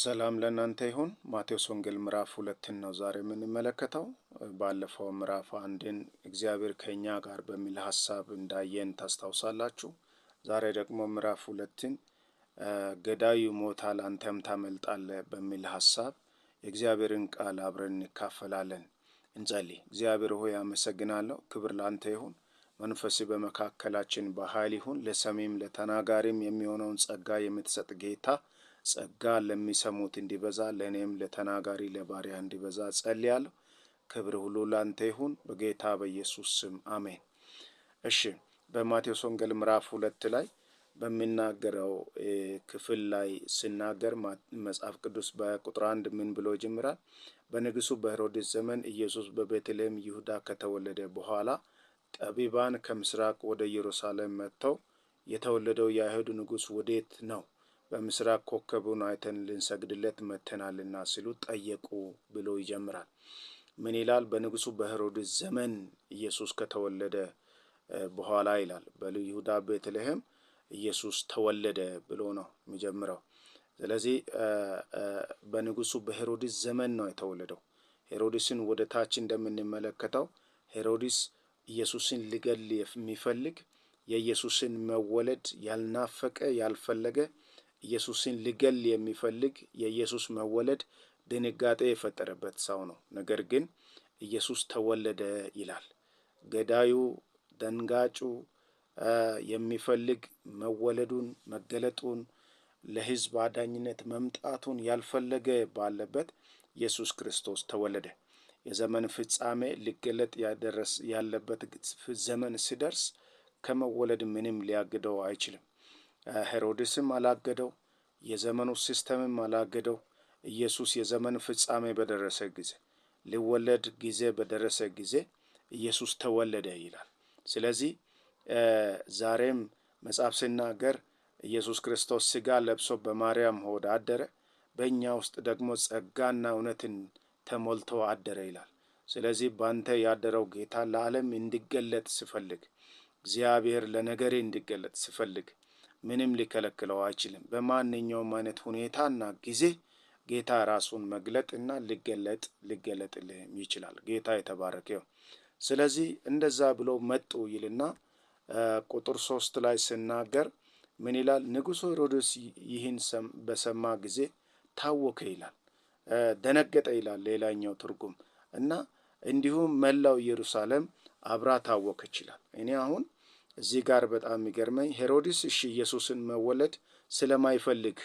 ሰላም ለእናንተ ይሁን። ማቴዎስ ወንጌል ምዕራፍ 2 ነው ዛሬ የምንመለከተው። ባለፈው ምዕራፍ 1ን እግዚአብሔር ከኛ ጋር በሚል ሐሳብ እንዳየን ታስታውሳላችሁ። ዛሬ ደግሞ ምዕራፍ 2ን ገዳዩ ሞታል አንተም ታመልጣለህ በሚል ሐሳብ የእግዚአብሔርን ቃል አብረን እንካፈላለን። እንጸልይ። እግዚአብሔር ሆይ አመሰግናለሁ። ክብር ላንተ ይሁን። መንፈስ በመካከላችን በኃይል ይሁን። ለሰሚም ለተናጋሪም የሚሆነውን ጸጋ የምትሰጥ ጌታ ጸጋ ለሚሰሙት እንዲበዛ ለእኔም ለተናጋሪ ለባሪያ እንዲበዛ ጸልያለሁ። ክብር ሁሉ ላንተ ይሁን በጌታ በኢየሱስ ስም አሜን። እሺ፣ በማቴዎስ ወንጌል ምዕራፍ 2 ላይ በሚናገረው ክፍል ላይ ሲናገር መጽሐፍ ቅዱስ በቁጥር 1 ምን ብሎ ይጀምራል? በንጉሡ በሄሮድስ ዘመን ኢየሱስ በቤተልሔም ይሁዳ ከተወለደ በኋላ ጠቢባን ከምስራቅ ወደ ኢየሩሳሌም መጥተው የተወለደው የአይሁድ ንጉሥ ወዴት ነው? በምስራቅ ኮከቡን አይተን ልንሰግድለት መጥተናልና ሲሉ ጠየቁ ብሎ ይጀምራል። ምን ይላል? በንጉሡ በሄሮድስ ዘመን ኢየሱስ ከተወለደ በኋላ ይላል። በይሁዳ ቤተልሔም ኢየሱስ ተወለደ ብሎ ነው የሚጀምረው። ስለዚህ በንጉሡ በሄሮድስ ዘመን ነው የተወለደው። ሄሮድስን ወደ ታች እንደምንመለከተው ሄሮድስ ኢየሱስን ሊገል የሚፈልግ የኢየሱስን መወለድ ያልናፈቀ ያልፈለገ ኢየሱስን ሊገል የሚፈልግ የኢየሱስ መወለድ ድንጋጤ የፈጠረበት ሰው ነው። ነገር ግን ኢየሱስ ተወለደ ይላል። ገዳዩ ደንጋጩ የሚፈልግ መወለዱን መገለጡን ለሕዝብ አዳኝነት መምጣቱን ያልፈለገ ባለበት ኢየሱስ ክርስቶስ ተወለደ። የዘመን ፍጻሜ ሊገለጥ ያለበት ዘመን ሲደርስ ከመወለድ ምንም ሊያግደው አይችልም። ሄሮድስም አላገደው፣ የዘመኑ ሲስተምም አላገደው። ኢየሱስ የዘመን ፍጻሜ በደረሰ ጊዜ ሊወለድ ጊዜ በደረሰ ጊዜ ኢየሱስ ተወለደ ይላል። ስለዚህ ዛሬም መጽሐፍ ሲናገር ኢየሱስ ክርስቶስ ሥጋ ለብሶ በማርያም ሆድ አደረ፣ በእኛ ውስጥ ደግሞ ጸጋና እውነትን ተሞልቶ አደረ ይላል። ስለዚህ ባንተ ያደረው ጌታ ለዓለም እንዲገለጥ ሲፈልግ፣ እግዚአብሔር ለነገሬ እንዲገለጥ ሲፈልግ ምንም ሊከለክለው አይችልም። በማንኛውም አይነት ሁኔታና ጊዜ ጌታ ራሱን መግለጥና ሊገለጥልህ ይችላል። ጌታ የተባረከው። ስለዚህ እንደዛ ብሎ መጡ ይልና ቁጥር 3 ላይ ሲናገር ምን ይላል? ንጉሡ ሄሮድስ ይህን በሰማ ጊዜ ታወከ ይላል፣ ደነገጠ ይላል ሌላኛው ትርጉም እና እንዲሁም መላው ኢየሩሳሌም አብራ ታወከች ይላል። እኔ አሁን እዚህ ጋር በጣም የሚገርመኝ ሄሮድስ ኢየሱስን መወለድ ስለማይፈልግ